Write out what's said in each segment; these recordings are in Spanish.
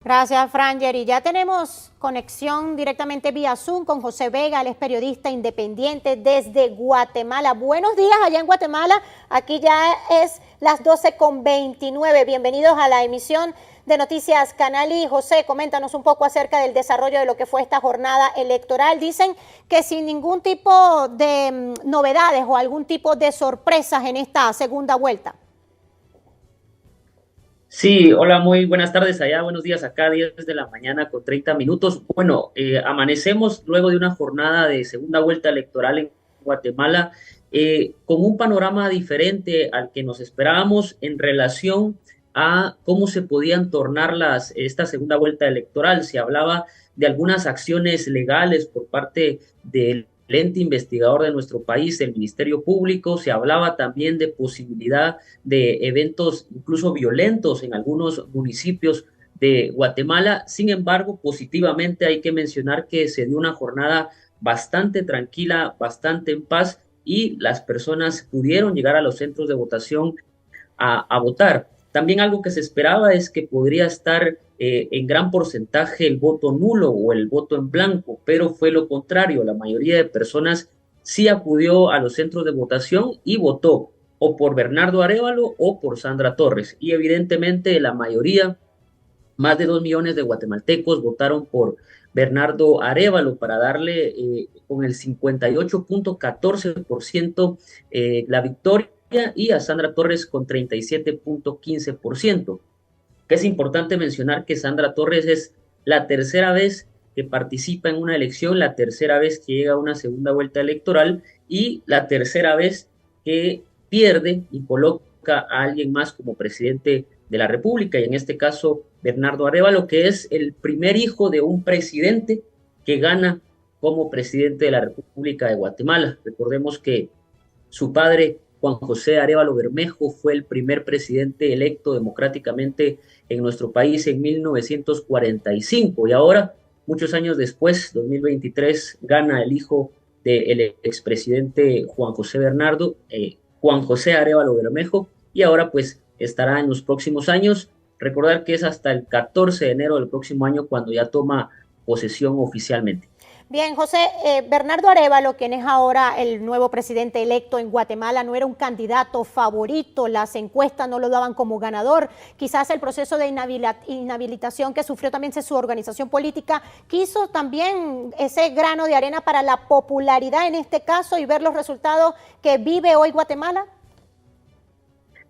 Gracias, Franger. Y ya tenemos conexión directamente vía Zoom con José Vega, él es periodista independiente desde Guatemala. Buenos días allá en Guatemala, aquí ya es las 12:29. Bienvenidos a la emisión de Noticias Canal I. José, coméntanos un poco acerca del desarrollo de lo que fue esta jornada electoral. Dicen que sin ningún tipo de novedades o algún tipo de sorpresas en esta segunda vuelta. Sí, hola, muy buenas tardes allá, buenos días acá, 10 de la mañana con 30 minutos. Bueno, amanecemos luego de una jornada de segunda vuelta electoral en Guatemala con un panorama diferente al que nos esperábamos en relación a cómo se podían tornar esta segunda vuelta electoral. Se hablaba de algunas acciones legales por parte del ente investigador de nuestro país, el Ministerio Público. Se hablaba también de posibilidad de eventos incluso violentos en algunos municipios de Guatemala. Sin embargo, positivamente hay que mencionar que se dio una jornada bastante tranquila, bastante en paz, y las personas pudieron llegar a los centros de votación a votar. También algo que se esperaba es que podría estar en gran porcentaje el voto nulo o el voto en blanco, pero fue lo contrario. La mayoría de personas sí acudió a los centros de votación y votó o por Bernardo Arévalo o por Sandra Torres. Y evidentemente la mayoría, más de 2 millones de guatemaltecos, votaron por Bernardo Arévalo para darle con el 58.14% la victoria, y a Sandra Torres con 37.15%. Que es importante mencionar que Sandra Torres es la tercera vez que participa en una elección, la tercera vez que llega a una segunda vuelta electoral y la tercera vez que pierde y coloca a alguien más como presidente de la República, y en este caso Bernardo Arévalo, que es el primer hijo de un presidente que gana como presidente de la República de Guatemala. Recordemos que su padre, Juan José Arévalo Bermejo, fue el primer presidente electo democráticamente en nuestro país en 1945, y ahora, muchos años después, 2023, gana el hijo del expresidente Juan José Arévalo Bermejo, y ahora pues estará en los próximos años. Recordar que es hasta el 14 de enero del próximo año cuando ya toma posesión oficialmente. Bien, José, Bernardo Arévalo, quien es ahora el nuevo presidente electo en Guatemala, no era un candidato favorito, las encuestas no lo daban como ganador. Quizás el proceso de inhabilitación que sufrió también su organización política quiso también ese grano de arena para la popularidad en este caso y ver los resultados que vive hoy Guatemala.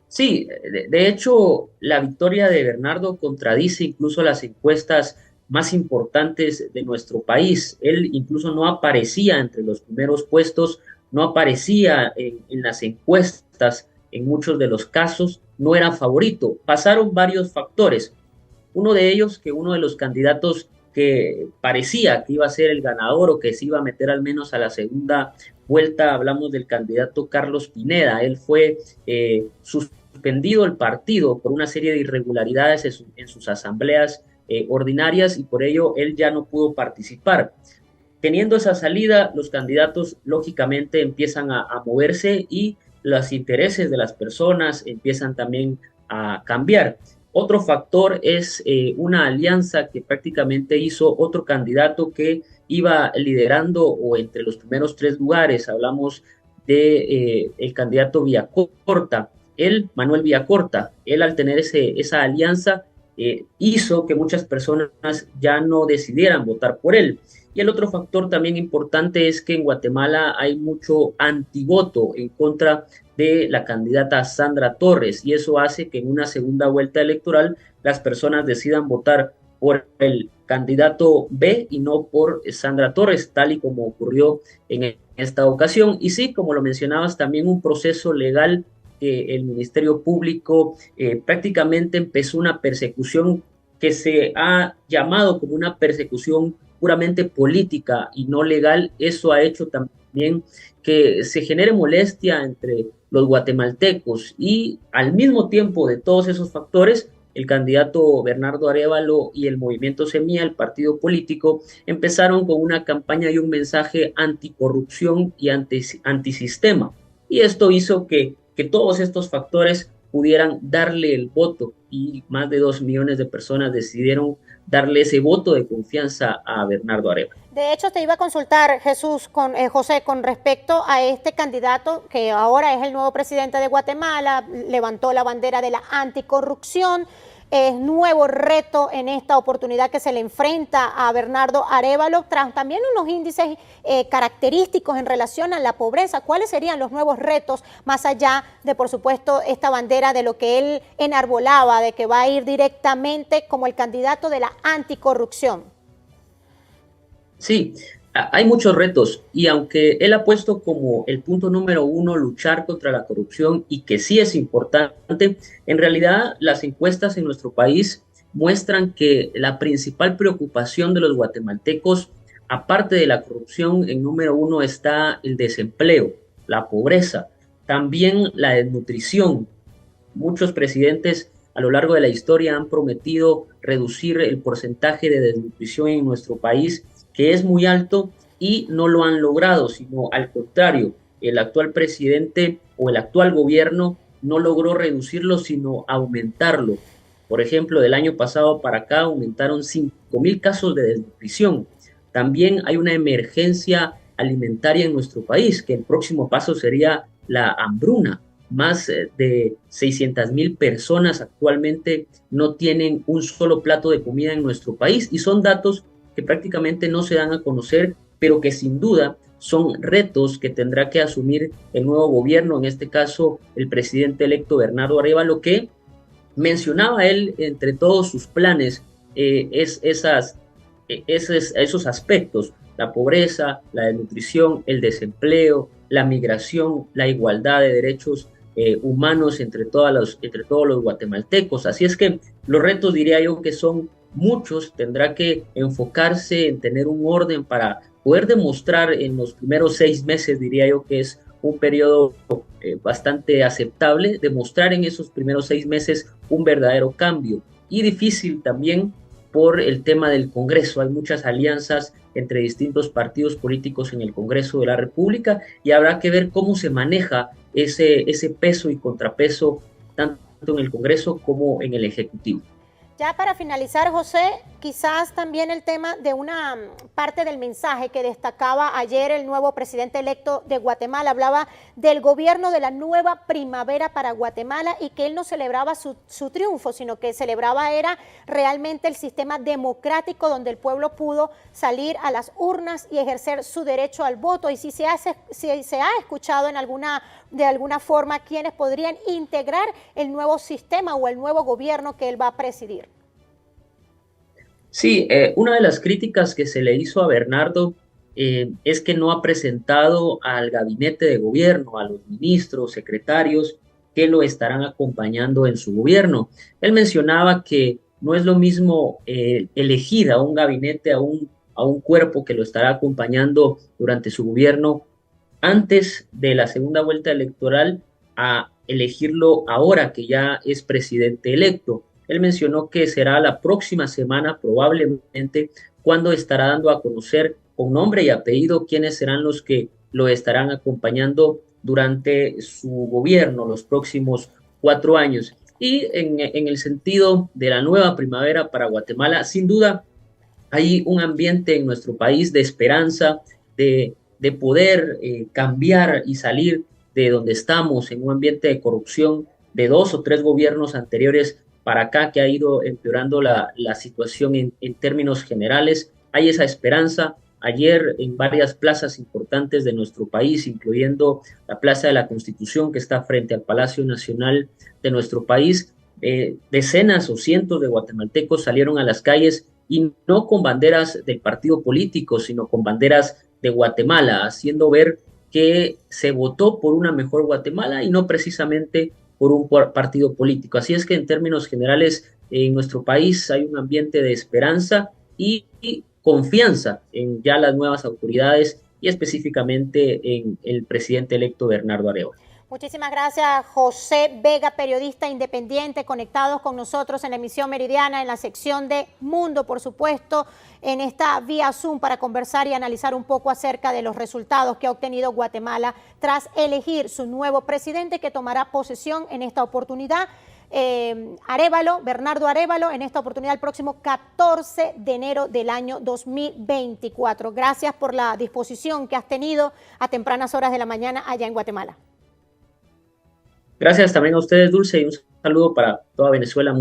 Sí, de hecho, la victoria de Bernardo contradice incluso las encuestas más importantes de nuestro país. Él incluso no aparecía entre los primeros puestos, no aparecía en las encuestas en muchos de los casos, no era favorito. Pasaron varios factores. Uno de ellos, que uno de los candidatos que parecía que iba a ser el ganador o que se iba a meter al menos a la segunda vuelta, hablamos del candidato Carlos Pineda. Él fue suspendido el partido por una serie de irregularidades en sus asambleas ordinarias, y por ello él ya no pudo participar. Teniendo esa salida, los candidatos lógicamente empiezan a moverse y los intereses de las personas empiezan también a cambiar. Otro factor es una alianza que prácticamente hizo otro candidato que iba liderando o entre los primeros tres lugares. Hablamos de el candidato Villacorta, Manuel Villacorta. Él, al tener esa alianza, hizo que muchas personas ya no decidieran votar por él. Y el otro factor también importante es que en Guatemala hay mucho antivoto en contra de la candidata Sandra Torres, y eso hace que en una segunda vuelta electoral las personas decidan votar por el candidato B y no por Sandra Torres, tal y como ocurrió en esta ocasión. Y sí, como lo mencionabas, también un proceso legal que el Ministerio Público prácticamente empezó una persecución que se ha llamado como una persecución puramente política y no legal. Eso ha hecho también que se genere molestia entre los guatemaltecos, y al mismo tiempo de todos esos factores, el candidato Bernardo Arévalo y el movimiento Semilla, el partido político, empezaron con una campaña y un mensaje anticorrupción y antisistema. Y esto hizo que todos estos factores pudieran darle el voto, y más de 2 millones de personas decidieron darle ese voto de confianza a Bernardo Arévalo. De hecho, te iba a consultar, José, con respecto a este candidato que ahora es el nuevo presidente de Guatemala, levantó la bandera de la anticorrupción, es nuevo reto en esta oportunidad que se le enfrenta a Bernardo Arévalo, tras también unos índices característicos en relación a la pobreza. ¿Cuáles serían los nuevos retos, más allá de, por supuesto, esta bandera de lo que él enarbolaba, de que va a ir directamente como el candidato de la anticorrupción? Sí, hay muchos retos y aunque él ha puesto como el punto número uno luchar contra la corrupción y que sí es importante, en realidad las encuestas en nuestro país muestran que la principal preocupación de los guatemaltecos, aparte de la corrupción, en número uno está el desempleo, la pobreza, también la desnutrición. Muchos presidentes a lo largo de la historia han prometido reducir el porcentaje de desnutrición en nuestro país, que es muy alto, y no lo han logrado, sino al contrario, el actual presidente o el actual gobierno no logró reducirlo, sino aumentarlo. Por ejemplo, del año pasado para acá aumentaron 5.000 casos de desnutrición. También hay una emergencia alimentaria en nuestro país, que el próximo paso sería la hambruna. Más de 600.000 personas actualmente no tienen un solo plato de comida en nuestro país y son datos que prácticamente no se dan a conocer, pero que sin duda son retos que tendrá que asumir el nuevo gobierno, en este caso el presidente electo Bernardo Arévalo, que mencionaba él entre todos sus planes esos aspectos: la pobreza, la desnutrición, el desempleo, la migración, la igualdad de derechos humanos entre todos los guatemaltecos. Así es que los retos, diría yo, que son muchos. Tendrá que enfocarse en tener un orden para poder demostrar en los primeros 6 meses, diría yo que es un periodo bastante aceptable, demostrar en esos primeros 6 meses un verdadero cambio. Y difícil también por el tema del Congreso. Hay muchas alianzas entre distintos partidos políticos en el Congreso de la República y habrá que ver cómo se maneja ese peso y contrapeso tanto en el Congreso como en el Ejecutivo. Ya para finalizar, José, quizás también el tema de una parte del mensaje que destacaba ayer el nuevo presidente electo de Guatemala. Hablaba del gobierno de la nueva primavera para Guatemala y que él no celebraba su triunfo, sino que celebraba era realmente el sistema democrático donde el pueblo pudo salir a las urnas y ejercer su derecho al voto. Y si se ha escuchado de alguna forma quienes podrían integrar el nuevo sistema o el nuevo gobierno que él va a presidir. Sí, una de las críticas que se le hizo a Bernardo es que no ha presentado al gabinete de gobierno, a los ministros, secretarios que lo estarán acompañando en su gobierno. Él mencionaba que no es lo mismo elegir a un gabinete, a un cuerpo que lo estará acompañando durante su gobierno antes de la segunda vuelta electoral, a elegirlo ahora que ya es presidente electo. Él mencionó que será la próxima semana probablemente cuando estará dando a conocer con nombre y apellido quiénes serán los que lo estarán acompañando durante su gobierno los próximos 4 años. Y en el sentido de la nueva primavera para Guatemala, sin duda hay un ambiente en nuestro país de esperanza, de poder cambiar y salir de donde estamos, en un ambiente de corrupción de 2 o 3 gobiernos anteriores para acá, que ha ido empeorando la situación en términos generales. Hay esa esperanza. Ayer en varias plazas importantes de nuestro país, incluyendo la Plaza de la Constitución que está frente al Palacio Nacional de nuestro país, decenas o cientos de guatemaltecos salieron a las calles y no con banderas del partido político, sino con banderas de Guatemala, haciendo ver que se votó por una mejor Guatemala y no precisamente por un partido político. Así es que en términos generales en nuestro país hay un ambiente de esperanza y confianza en ya las nuevas autoridades y específicamente en el presidente electo Bernardo Arévalo. Muchísimas gracias, José Vega, periodista independiente, conectados con nosotros en la emisión meridiana, en la sección de Mundo, por supuesto, en esta vía Zoom para conversar y analizar un poco acerca de los resultados que ha obtenido Guatemala tras elegir su nuevo presidente que tomará posesión en esta oportunidad. Arévalo, Bernardo Arévalo, en esta oportunidad el próximo 14 de enero del año 2024. Gracias por la disposición que has tenido a tempranas horas de la mañana allá en Guatemala. Gracias también a ustedes, Dulce, y un saludo para toda Venezuela.